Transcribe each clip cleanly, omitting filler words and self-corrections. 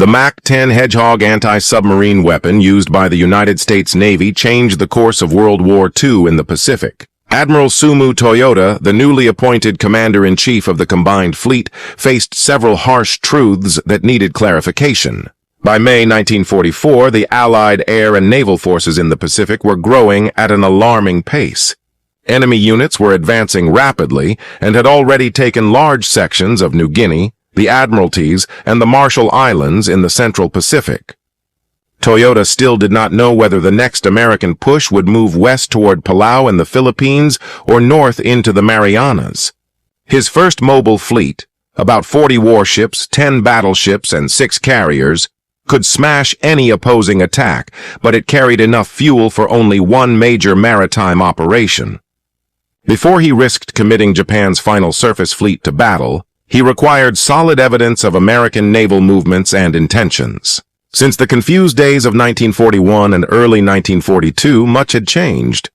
The Mach-10 Hedgehog anti-submarine weapon used by the United States Navy changed the course of World War II in the Pacific. Admiral Sumu Toyota, the newly appointed commander-in-chief of the combined fleet, faced several harsh truths that needed clarification. By May 1944, the Allied air and naval forces in the Pacific were growing at an alarming pace. Enemy units were advancing rapidly and had already taken large sections of New Guinea, the Admiralties, and the Marshall Islands in the Central Pacific. Toyota still did not know whether the next American push would move west toward Palau and the Philippines or north into the Marianas. His first mobile fleet, about 40 warships, 10 battleships, and 6 carriers, could smash any opposing attack, but it carried enough fuel for only one major maritime operation. Before he risked committing Japan's final surface fleet to battle, he required solid evidence of American naval movements and intentions. Since the confused days of 1941 and early 1942, much had changed.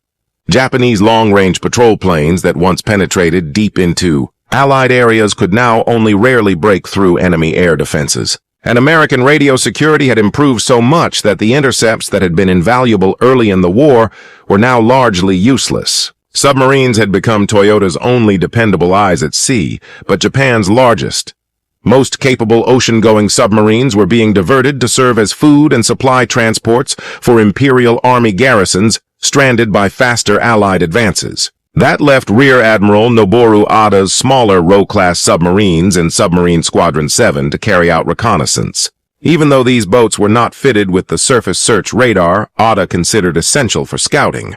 Japanese long-range patrol planes that once penetrated deep into Allied areas could now only rarely break through enemy air defenses. And American radio security had improved so much that the intercepts that had been invaluable early in the war were now largely useless. Submarines had become Toyota's only dependable eyes at sea, but Japan's largest. Most capable ocean-going submarines were being diverted to serve as food and supply transports for Imperial Army garrisons stranded by faster Allied advances. That left Rear Admiral Noboru Oda's smaller Row-class submarines in Submarine Squadron 7 to carry out reconnaissance. Even though these boats were not fitted with the surface search radar Oda considered essential for scouting.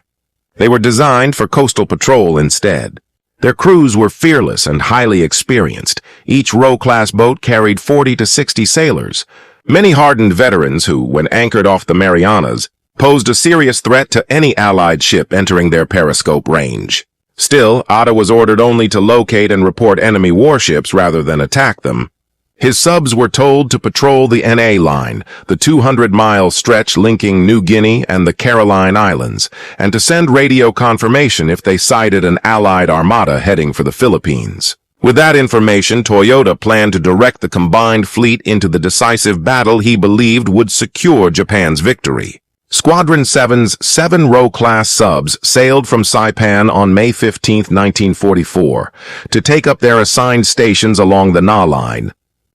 They were designed for coastal patrol instead. Their crews were fearless and highly experienced. Each Row-class boat carried 40 to 60 sailors, many hardened veterans who, when anchored off the Marianas, posed a serious threat to any Allied ship entering their periscope range. Still, Oda was ordered only to locate and report enemy warships rather than attack them. His subs were told to patrol the NA line, the 200-mile stretch linking New Guinea and the Caroline Islands, and to send radio confirmation if they sighted an Allied armada heading for the Philippines. With that information, Toyota planned to direct the combined fleet into the decisive battle he believed would secure Japan's victory. Squadron 7's 7 Row-class subs sailed from Saipan on May 15, 1944, to take up their assigned stations along the Na line.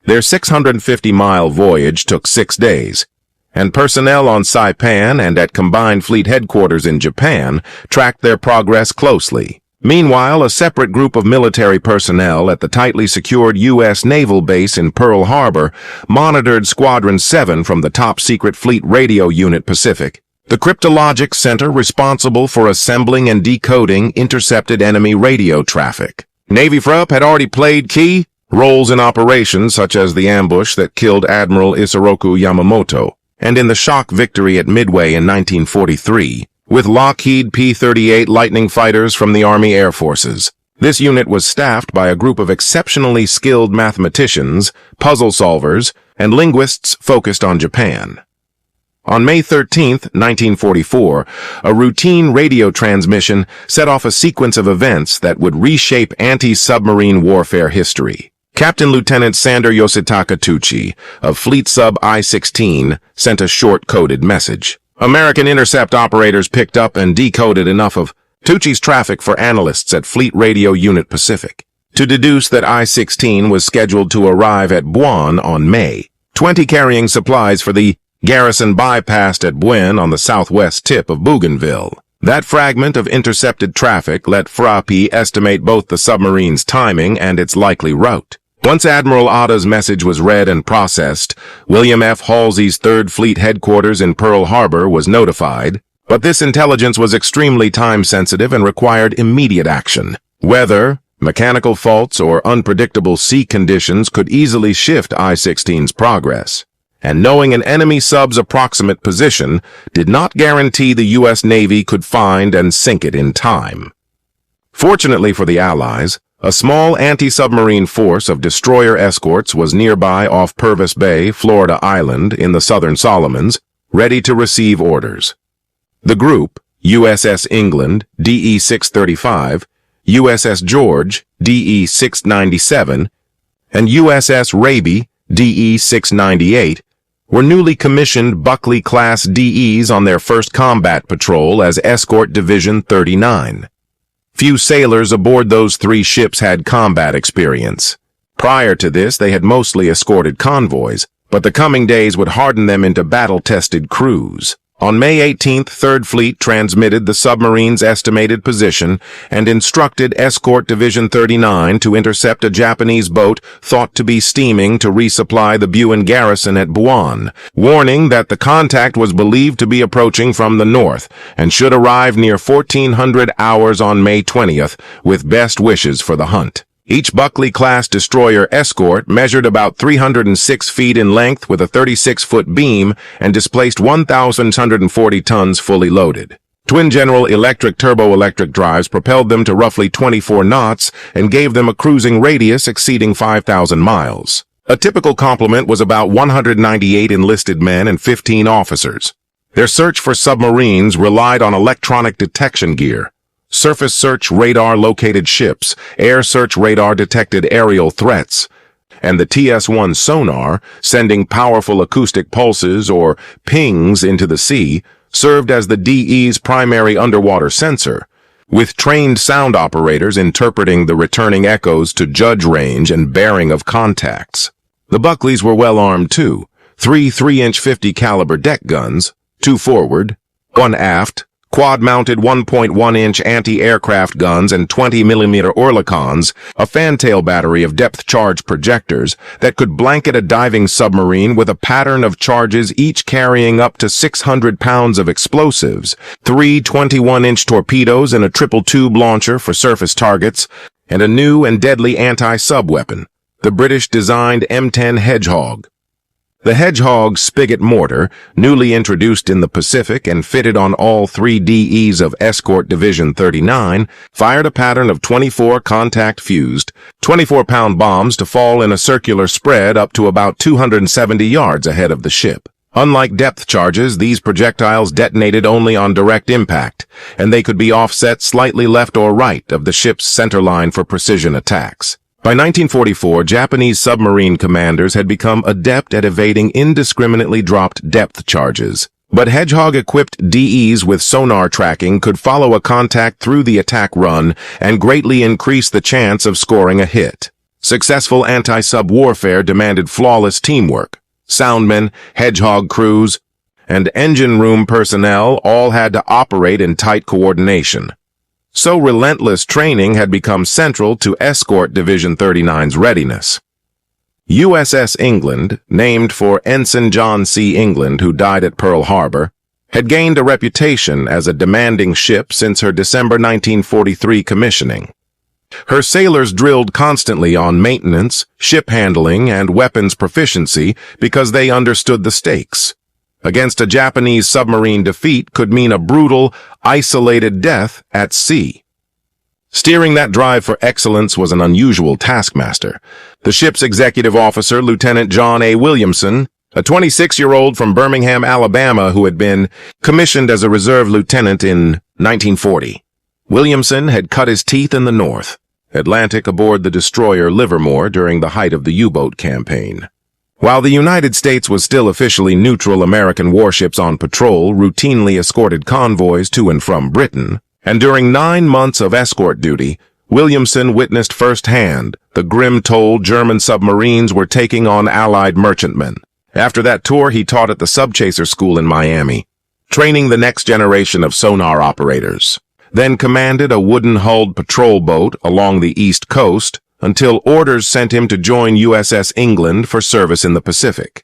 Their 650-mile voyage took 6 days, and personnel on Saipan and at Combined Fleet Headquarters in Japan tracked their progress closely. Meanwhile, a separate group of military personnel at the tightly secured U.S. Naval base in Pearl Harbor monitored Squadron 7 from the top-secret Fleet Radio Unit Pacific, the cryptologic center responsible for assembling and decoding intercepted enemy radio traffic. Navy FRUP had already played key roles in operations such as the ambush that killed Admiral Isoroku Yamamoto, and in the shock victory at Midway in 1943, with Lockheed P-38 Lightning fighters from the Army Air Forces. This unit was staffed by a group of exceptionally skilled mathematicians, puzzle solvers, and linguists focused on Japan. On May 13, 1944, a routine radio transmission set off a sequence of events that would reshape anti-submarine warfare history. Captain Lieutenant Sander Yoshitaka Tucci of Fleet Sub I-16 sent a short coded message. American intercept operators picked up and decoded enough of Tucci's traffic for analysts at Fleet Radio Unit Pacific to deduce that I-16 was scheduled to arrive at Buon on May 20, carrying supplies for the garrison bypassed at Buen on the southwest tip of Bougainville. That fragment of intercepted traffic let FRAP estimate both the submarine's timing and its likely route. Once Admiral Oda's message was read and processed, William F. Halsey's 3rd Fleet headquarters in Pearl Harbor was notified, but this intelligence was extremely time-sensitive and required immediate action. Weather, mechanical faults, or unpredictable sea conditions could easily shift I-16's progress, and knowing an enemy sub's approximate position did not guarantee the U.S. Navy could find and sink it in time. Fortunately for the Allies, a small anti-submarine force of destroyer escorts was nearby off Purvis Bay, Florida Island, in the Southern Solomons, ready to receive orders. The group, USS England, DE-635, USS George, DE-697, and USS Raby, DE-698, were newly commissioned Buckley-class DEs on their first combat patrol as Escort Division 39. Few sailors aboard those three ships had combat experience. Prior to this, they had mostly escorted convoys, but the coming days would harden them into battle-tested crews. On May 18th, 3rd Fleet transmitted the submarine's estimated position and instructed Escort Division 39 to intercept a Japanese boat thought to be steaming to resupply the Buin garrison at Buon, warning that the contact was believed to be approaching from the north and should arrive near 1400 hours on May 20th, with best wishes for the hunt. Each Buckley-class destroyer escort measured about 306 feet in length with a 36-foot beam and displaced 1,140 tons fully loaded. Twin General electric turbo-electric drives propelled them to roughly 24 knots and gave them a cruising radius exceeding 5,000 miles. A typical complement was about 198 enlisted men and 15 officers. Their search for submarines relied on electronic detection gear. Surface search radar located ships, air search radar detected aerial threats, and the TS-1 sonar, sending powerful acoustic pulses or pings into the sea, served as the DE's primary underwater sensor, with trained sound operators interpreting the returning echoes to judge range and bearing of contacts. The Buckleys were well armed too, 3 3-inch 50 caliber deck guns, 2 forward, 1 aft, quad-mounted 1.1-inch anti-aircraft guns and 20mm Oerlikons, a fantail battery of depth-charge projectors that could blanket a diving submarine with a pattern of charges each carrying up to 600 pounds of explosives, 3 21-inch torpedoes and a triple-tube launcher for surface targets, and a new and deadly anti-sub weapon, the British-designed M10 Hedgehog. The Hedgehog spigot mortar, newly introduced in the Pacific and fitted on all 3 DEs of Escort Division 39, fired a pattern of 24 contact-fused, 24-pound bombs to fall in a circular spread up to about 270 yards ahead of the ship. Unlike depth charges, these projectiles detonated only on direct impact, and they could be offset slightly left or right of the ship's centerline for precision attacks. By 1944, Japanese submarine commanders had become adept at evading indiscriminately dropped depth charges. But Hedgehog-equipped DEs with sonar tracking could follow a contact through the attack run and greatly increase the chance of scoring a hit. Successful anti-sub warfare demanded flawless teamwork. Soundmen, Hedgehog crews, and engine room personnel all had to operate in tight coordination. So relentless training had become central to Escort Division 39's readiness. USS England, named for Ensign John C. England, who died at Pearl Harbor, had gained a reputation as a demanding ship since her December 1943 commissioning. Her sailors drilled constantly on maintenance, ship handling, and weapons proficiency because they understood the stakes. Against a Japanese submarine defeat could mean a brutal, isolated death at sea. Steering that drive for excellence was an unusual taskmaster. The ship's executive officer, Lieutenant John A. Williamson, a 26-year-old from Birmingham, Alabama, who had been commissioned as a reserve lieutenant in 1940. Williamson had cut his teeth in the North Atlantic aboard the destroyer Livermore during the height of the U-boat campaign. While the United States was still officially neutral, American warships on patrol routinely escorted convoys to and from Britain, and during 9 months of escort duty, Williamson witnessed firsthand the grim toll German submarines were taking on Allied merchantmen. After that tour, he taught at the Subchaser School in Miami, training the next generation of sonar operators, then commanded a wooden-hulled patrol boat along the East Coast, until orders sent him to join USS England for service in the Pacific.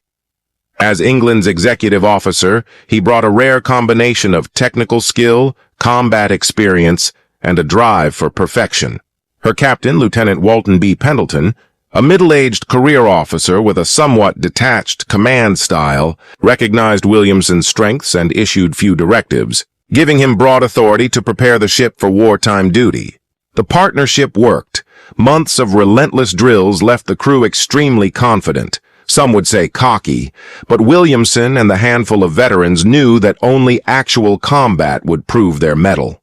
As England's executive officer, he brought a rare combination of technical skill, combat experience, and a drive for perfection. Her captain, Lieutenant Walton B. Pendleton, a middle-aged career officer with a somewhat detached command style, recognized Williamson's strengths and issued few directives, giving him broad authority to prepare the ship for wartime duty. The partnership worked. Months of relentless drills left the crew extremely confident, some would say cocky, but Williamson and the handful of veterans knew that only actual combat would prove their mettle.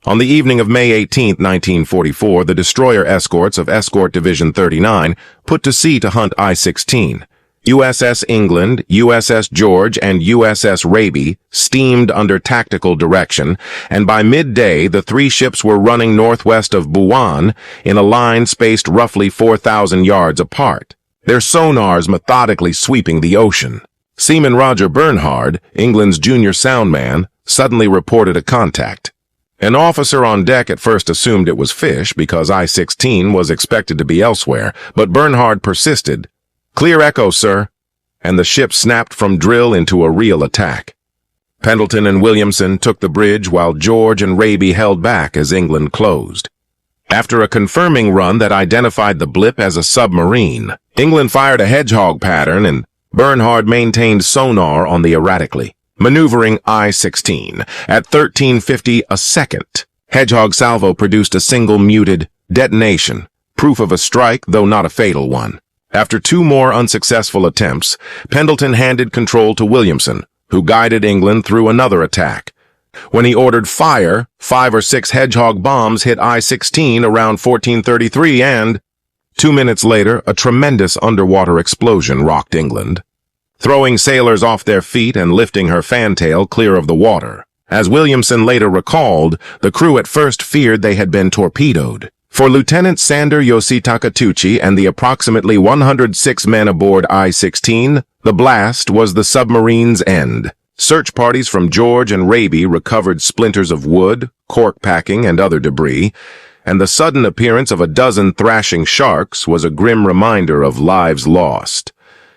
On the evening of May 18, 1944, the destroyer escorts of Escort Division 39 put to sea to hunt I-16. USS England, USS George, and USS Raby steamed under tactical direction, and by midday the three ships were running northwest of Busan in a line spaced roughly 4,000 yards apart, their sonars methodically sweeping the ocean. Seaman Roger Bernhard, England's junior soundman, suddenly reported a contact. An officer on deck at first assumed it was fish because I-16 was expected to be elsewhere, but Bernhard persisted. "Clear echo, sir," and the ship snapped from drill into a real attack. Pendleton and Williamson took the bridge while George and Raby held back as England closed. After a confirming run that identified the blip as a submarine, England fired a Hedgehog pattern and Bernhard maintained sonar on the erratically maneuvering I-16 at 1350 a second. Hedgehog salvo produced a single muted detonation, proof of a strike, though not a fatal one. After two more unsuccessful attempts, Pendleton handed control to Williamson, who guided England through another attack. When he ordered fire, 5 or 6 Hedgehog bombs hit I-16 around 1433 and, 2 minutes later, a tremendous underwater explosion rocked England, throwing sailors off their feet and lifting her fantail clear of the water. As Williamson later recalled, the crew at first feared they had been torpedoed. For Lieutenant Sander Yoshitaka and the approximately 106 men aboard I-16, the blast was the submarine's end. Search parties from George and Raby recovered splinters of wood, cork packing, and other debris, and the sudden appearance of a dozen thrashing sharks was a grim reminder of lives lost.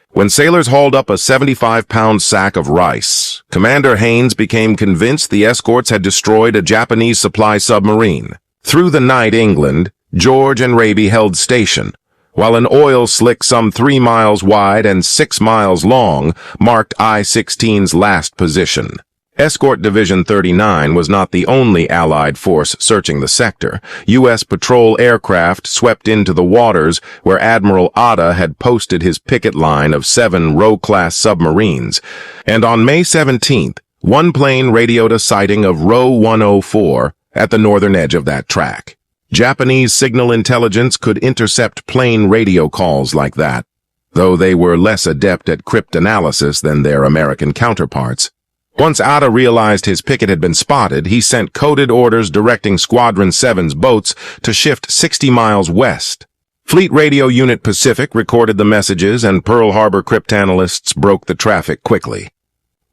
When sailors hauled up a 75-pound sack of rice, Commander Haynes became convinced the escorts had destroyed a Japanese supply submarine. Through the night, England, George and Raby held station, while an oil slick some 3 miles wide and 6 miles long marked I-16's last position. Escort Division 39 was not the only Allied force searching the sector. U.S. patrol aircraft swept into the waters where Admiral Otta had posted his picket line of 7 Roe-class submarines, and on May 17th, one plane radioed a sighting of Roe 104 at the northern edge of that track. Japanese signal intelligence could intercept plane radio calls like that, though they were less adept at cryptanalysis than their American counterparts. Once Otta realized his picket had been spotted, he sent coded orders directing Squadron 7's boats to shift 60 miles west. Fleet Radio Unit Pacific recorded the messages, and Pearl Harbor cryptanalysts broke the traffic quickly.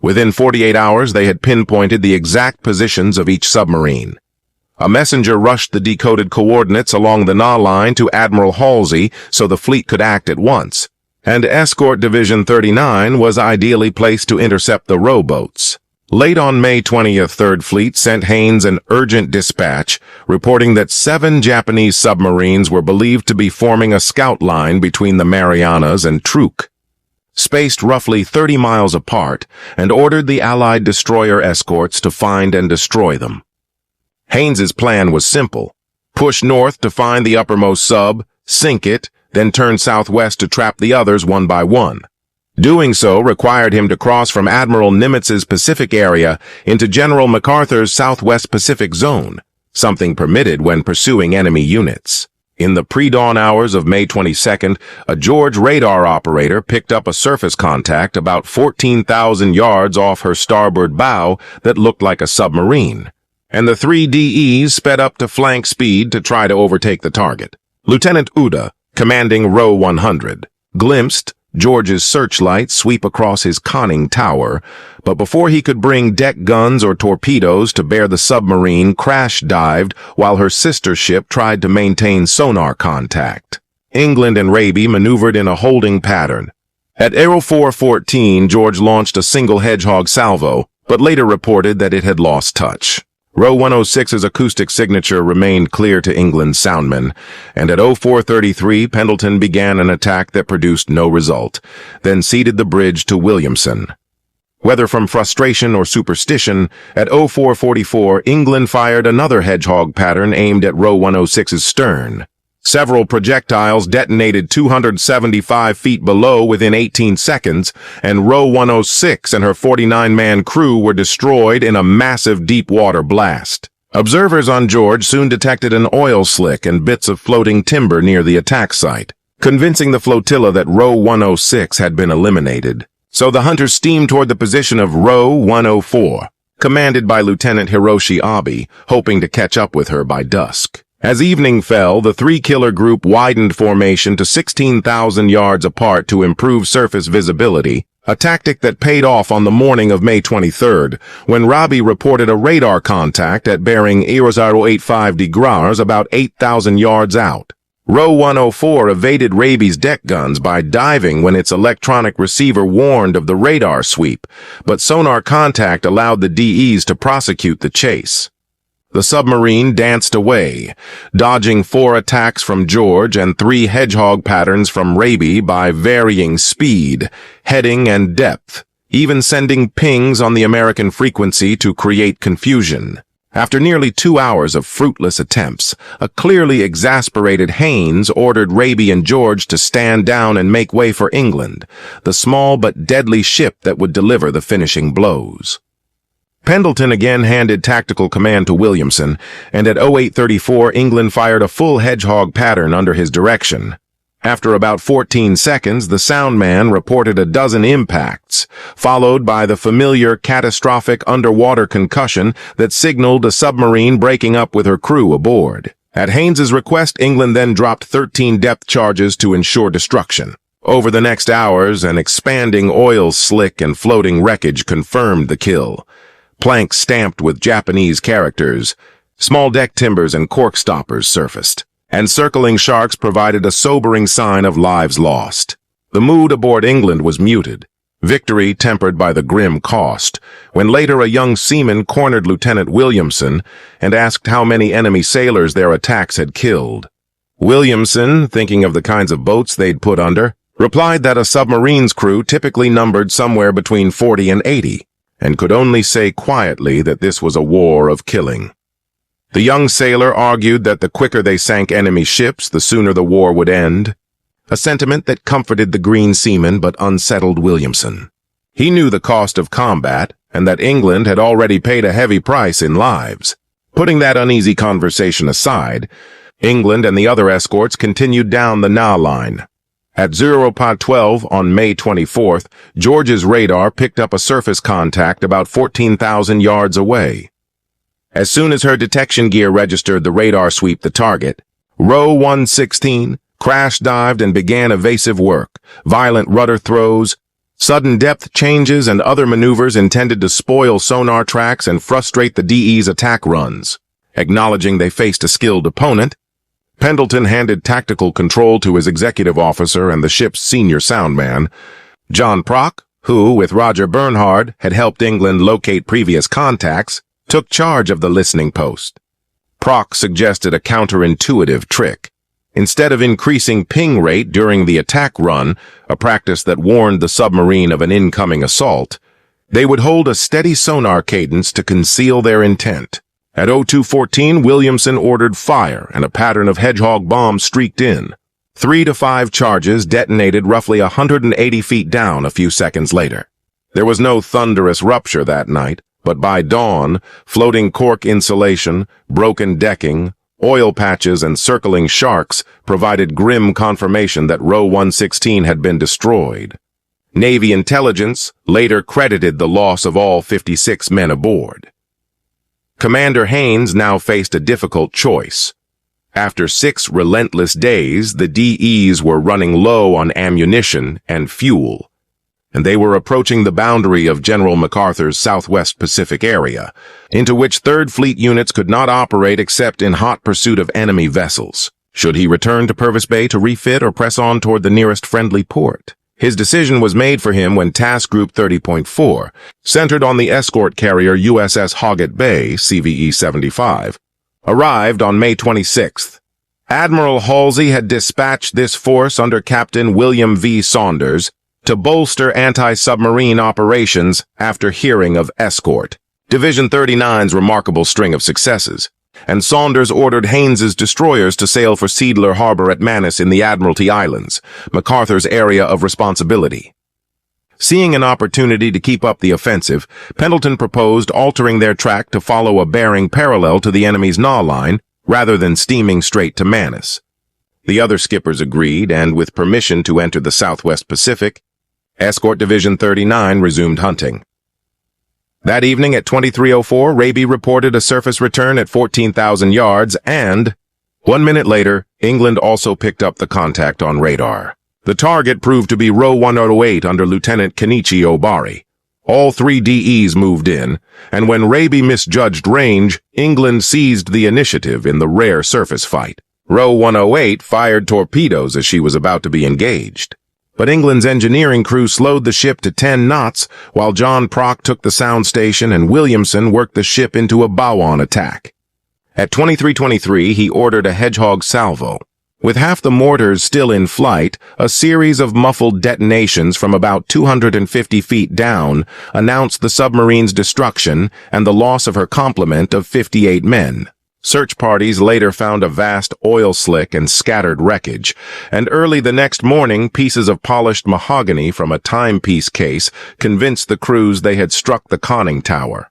Within 48 hours, they had pinpointed the exact positions of each submarine. A messenger rushed the decoded coordinates along the NA line to Admiral Halsey so the fleet could act at once, and Escort Division 39 was ideally placed to intercept the rowboats. Late on May 20th, 3rd Fleet sent Haynes an urgent dispatch reporting that 7 Japanese submarines were believed to be forming a scout line between the Marianas and Truk, spaced roughly 30 miles apart, and ordered the Allied destroyer escorts to find and destroy them. Haynes's plan was simple: push north to find the uppermost sub, sink it, then turn southwest to trap the others one by one. Doing so required him to cross from Admiral Nimitz's Pacific area into General MacArthur's Southwest Pacific Zone, something permitted when pursuing enemy units. In the pre-dawn hours of May 22nd, a George radar operator picked up a surface contact about 14,000 yards off her starboard bow that looked like a submarine, and the 3 DEs sped up to flank speed to try to overtake the target. Lieutenant Uda, commanding Row 100, glimpsed George's searchlight sweep across his conning tower, but before he could bring deck guns or torpedoes to bear, the submarine crash-dived while her sister ship tried to maintain sonar contact. England and Raby maneuvered in a holding pattern. At Aero 414, George launched a single Hedgehog salvo, but later reported that it had lost touch. Row 106's acoustic signature remained clear to England's soundmen, and at 0433 Pendleton began an attack that produced no result, then ceded the bridge to Williamson. Whether from frustration or superstition, at 0444 England fired another Hedgehog pattern aimed at Row 106's stern. Several projectiles detonated 275 feet below within 18 seconds, and Row 106 and her 49-man crew were destroyed in a massive deep-water blast. Observers on George soon detected an oil slick and bits of floating timber near the attack site. convincing the flotilla that Row 106 had been eliminated. So the hunters steamed toward the position of Row 104, commanded by Lieutenant Hiroshi Abe, hoping to catch up with her by dusk. As evening fell, the three-killer group widened formation to 16,000 yards apart to improve surface visibility, a tactic that paid off on the morning of May 23rd, when Rabi reported a radar contact at bearing 085 degrees about 8,000 yards out. Row 104 evaded Rabi's deck guns by diving when its electronic receiver warned of the radar sweep, but sonar contact allowed the DEs to prosecute the chase. The submarine danced away, dodging 4 attacks from George and 3 Hedgehog patterns from Rabi by varying speed, heading, and depth, even sending pings on the American frequency to create confusion. After nearly 2 hours of fruitless attempts, a clearly exasperated Haynes ordered Rabi and George to stand down and make way for England, the small but deadly ship that would deliver the finishing blows. Pendleton again handed tactical command to Williamson, and at 0834 England fired a full Hedgehog pattern under his direction. After about 14 seconds, the soundman reported a dozen impacts, followed by the familiar catastrophic underwater concussion that signaled a submarine breaking up with her crew aboard. At Haynes's request, England then dropped 13 depth charges to ensure destruction. Over the next hours, an expanding oil slick and floating wreckage confirmed the kill. Planks stamped with Japanese characters, small deck timbers and cork stoppers surfaced, and circling sharks provided a sobering sign of lives lost. The mood aboard England was muted, victory tempered by the grim cost, when later a young seaman cornered Lieutenant Williamson and asked how many enemy sailors their attacks had killed. Williamson, thinking of the kinds of boats they'd put under, replied that a submarine's crew typically numbered somewhere between 40 and 80, and could only say quietly that this was a war of killing. The young sailor argued that the quicker they sank enemy ships, the sooner the war would end, a sentiment that comforted the green seaman but unsettled Williamson. He knew the cost of combat, and that England had already paid a heavy price in lives. Putting that uneasy conversation aside, England and the other escorts continued down the Na line. At 0:12 on May 24th, George's radar picked up a surface contact about 14,000 yards away. As soon as her detection gear registered the radar sweep the target, Row 116 crash-dived and began evasive work, violent rudder throws, sudden depth changes, and other maneuvers intended to spoil sonar tracks and frustrate the DE's attack runs. Acknowledging they faced a skilled opponent, Pendleton handed tactical control to his executive officer and the ship's senior soundman, John Prock, who, with Roger Bernhard, had helped England locate previous contacts, took charge of the listening post. Prock suggested a counterintuitive trick. Instead of increasing ping rate during the attack run, a practice that warned the submarine of an incoming assault, they would hold a steady sonar cadence to conceal their intent. At 0214, Williamson ordered fire, and a pattern of Hedgehog bombs streaked in. 3 to 5 charges detonated roughly 180 feet down a few seconds later. There was no thunderous rupture that night, but by dawn, floating cork insulation, broken decking, oil patches, and circling sharks provided grim confirmation that Row 116 had been destroyed. Navy intelligence later credited the loss of all 56 men aboard. Commander Haynes now faced a difficult choice. After 6 relentless days, the DEs were running low on ammunition and fuel, and they were approaching the boundary of General MacArthur's Southwest Pacific area, into which 3rd Fleet units could not operate except in hot pursuit of enemy vessels. Should he return to Purvis Bay to refit or press on toward the nearest friendly port? His decision was made for him when Task Group 30.4, centered on the escort carrier USS Hoggett Bay, CVE 75, arrived on May 26th. Admiral Halsey had dispatched this force under Captain William V. Saunders to bolster anti-submarine operations after hearing of Escort Division 39's remarkable string of successes, and Saunders ordered Haynes's destroyers to sail for Seidler Harbor at Manus in the Admiralty Islands, MacArthur's area of responsibility. Seeing an opportunity to keep up the offensive, Pendleton proposed altering their track to follow a bearing parallel to the enemy's Na line rather than steaming straight to Manus. The other skippers agreed, and with permission to enter the Southwest Pacific, Escort Division 39 resumed hunting. That evening at 23:04, Raby reported a surface return at 14,000 yards, and 1 minute later, England also picked up the contact on radar. The target proved to be Row 108 under Lieutenant Kenichi Obari. All 3 DEs moved in, and when Raby misjudged range, England seized the initiative in the rare surface fight. Row 108 fired torpedoes as she was about to be engaged. But England's engineering crew slowed the ship to 10 knots, while John Prock took the sound station and Williamson worked the ship into a bow-on attack. At 23:23, he ordered a Hedgehog salvo. With half the mortars still in flight, a series of muffled detonations from about 250 feet down announced the submarine's destruction and the loss of her complement of 58 men. Search parties later found a vast oil slick and scattered wreckage, and early the next morning, pieces of polished mahogany from a timepiece case convinced the crews they had struck the conning tower.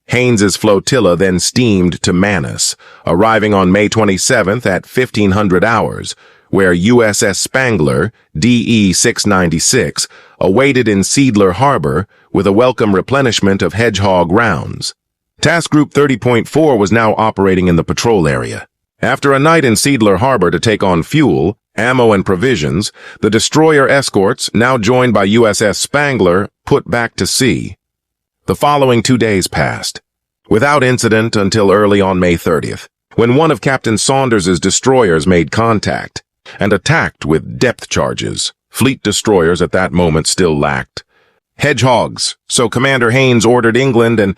Haynes's flotilla then steamed to Manus, arriving on May 27th at 1500 hours, where USS Spangler, DE 696, awaited in Seidler Harbor with a welcome replenishment of Hedgehog rounds. Task Group 30.4 was now operating in the patrol area. After a night in Seidler Harbor to take on fuel, ammo, and provisions, the destroyer escorts, now joined by USS Spangler, put back to sea. The following 2 days passed, without incident until early on May 30th, when one of Captain Saunders's destroyers made contact and attacked with depth charges. Fleet destroyers at that moment still lacked Hedgehogs, so Commander Haynes ordered England and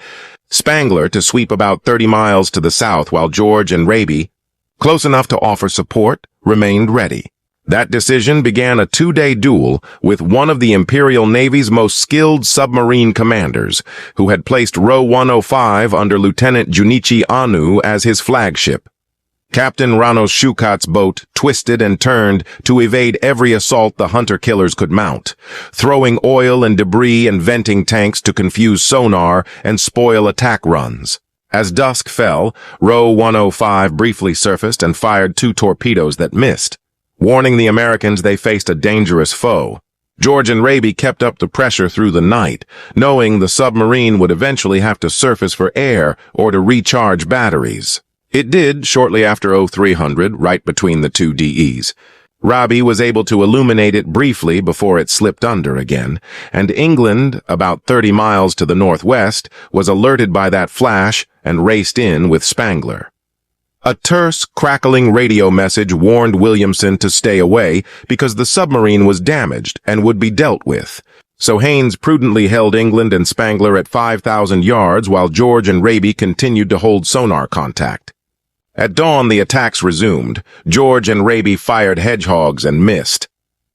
Spangler to sweep about 30 miles to the south while George and Raby, close enough to offer support, remained ready. That decision began a 2-day duel with one of the Imperial Navy's most skilled submarine commanders, who had placed Row 105 under Lieutenant Junichi Anu as his flagship. Captain Ranos Shukat's boat twisted and turned to evade every assault the hunter-killers could mount, throwing oil and debris and venting tanks to confuse sonar and spoil attack runs. As dusk fell, Row 105 briefly surfaced and fired 2 torpedoes that missed, warning the Americans they faced a dangerous foe. George and Raby kept up the pressure through the night, knowing the submarine would eventually have to surface for air or to recharge batteries. It did shortly after 0300, right between the 2 DEs. Raby was able to illuminate it briefly before it slipped under again, and England, about 30 miles to the northwest, was alerted by that flash and raced in with Spangler. A terse, crackling radio message warned Williamson to stay away because the submarine was damaged and would be dealt with. So Haynes prudently held England and Spangler at 5,000 yards while George and Raby continued to hold sonar contact. At dawn, the attacks resumed. George and Raby fired Hedgehogs and missed.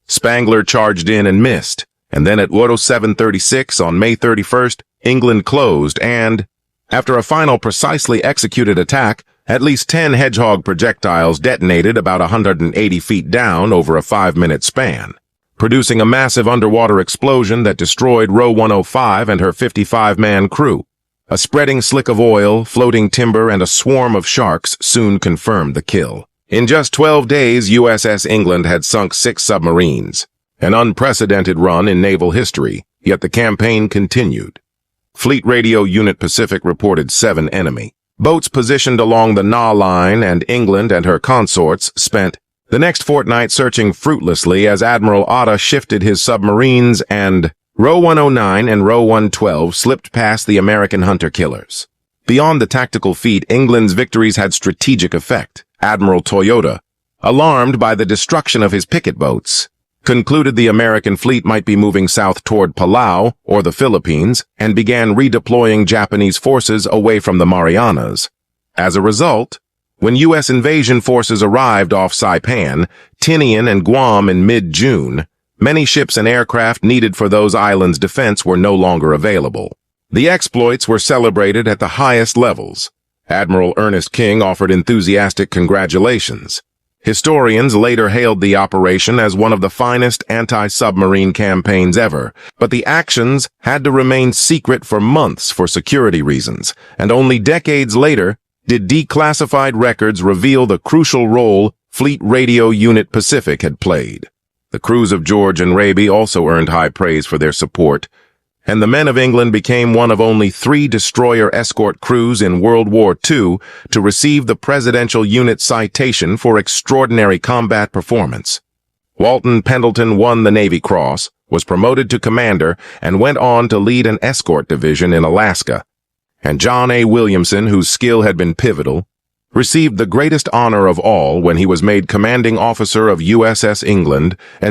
Spangler charged in and missed. And then at 7:36 on May 31st, England closed and, after a final precisely executed attack, at least 10 Hedgehog projectiles detonated about 180 feet down over a 5-minute span, producing a massive underwater explosion that destroyed Row 105 and her 55-man crew. A spreading slick of oil, floating timber, and a swarm of sharks soon confirmed the kill. In just 12 days, USS England had sunk 6 submarines, an unprecedented run in naval history, yet the campaign continued. Fleet Radio Unit Pacific reported 7 enemy boats positioned along the Na line, and England and her consorts spent the next fortnight searching fruitlessly as Admiral Otta shifted his submarines, and Row 109 and Row 112 slipped past the American hunter-killers. Beyond the tactical feat, England's victories had strategic effect. Admiral Toyota, alarmed by the destruction of his picket boats, concluded the American fleet might be moving south toward Palau or the Philippines and began redeploying Japanese forces away from the Marianas. As a result, when U.S. invasion forces arrived off Saipan, Tinian, and Guam in mid-June, many ships and aircraft needed for those islands' defense were no longer available. The exploits were celebrated at the highest levels. Admiral Ernest King offered enthusiastic congratulations. Historians later hailed the operation as one of the finest anti-submarine campaigns ever, but the actions had to remain secret for months for security reasons, and only decades later did declassified records reveal the crucial role Fleet Radio Unit Pacific had played. The crews of George and Raby also earned high praise for their support, and the men of England became one of only 3 destroyer escort crews in World War II to receive the Presidential Unit Citation for extraordinary combat performance. Walton Pendleton won the Navy Cross, was promoted to commander, and went on to lead an escort division in Alaska. And John A. Williamson, whose skill had been pivotal, received the greatest honor of all when he was made commanding officer of USS England and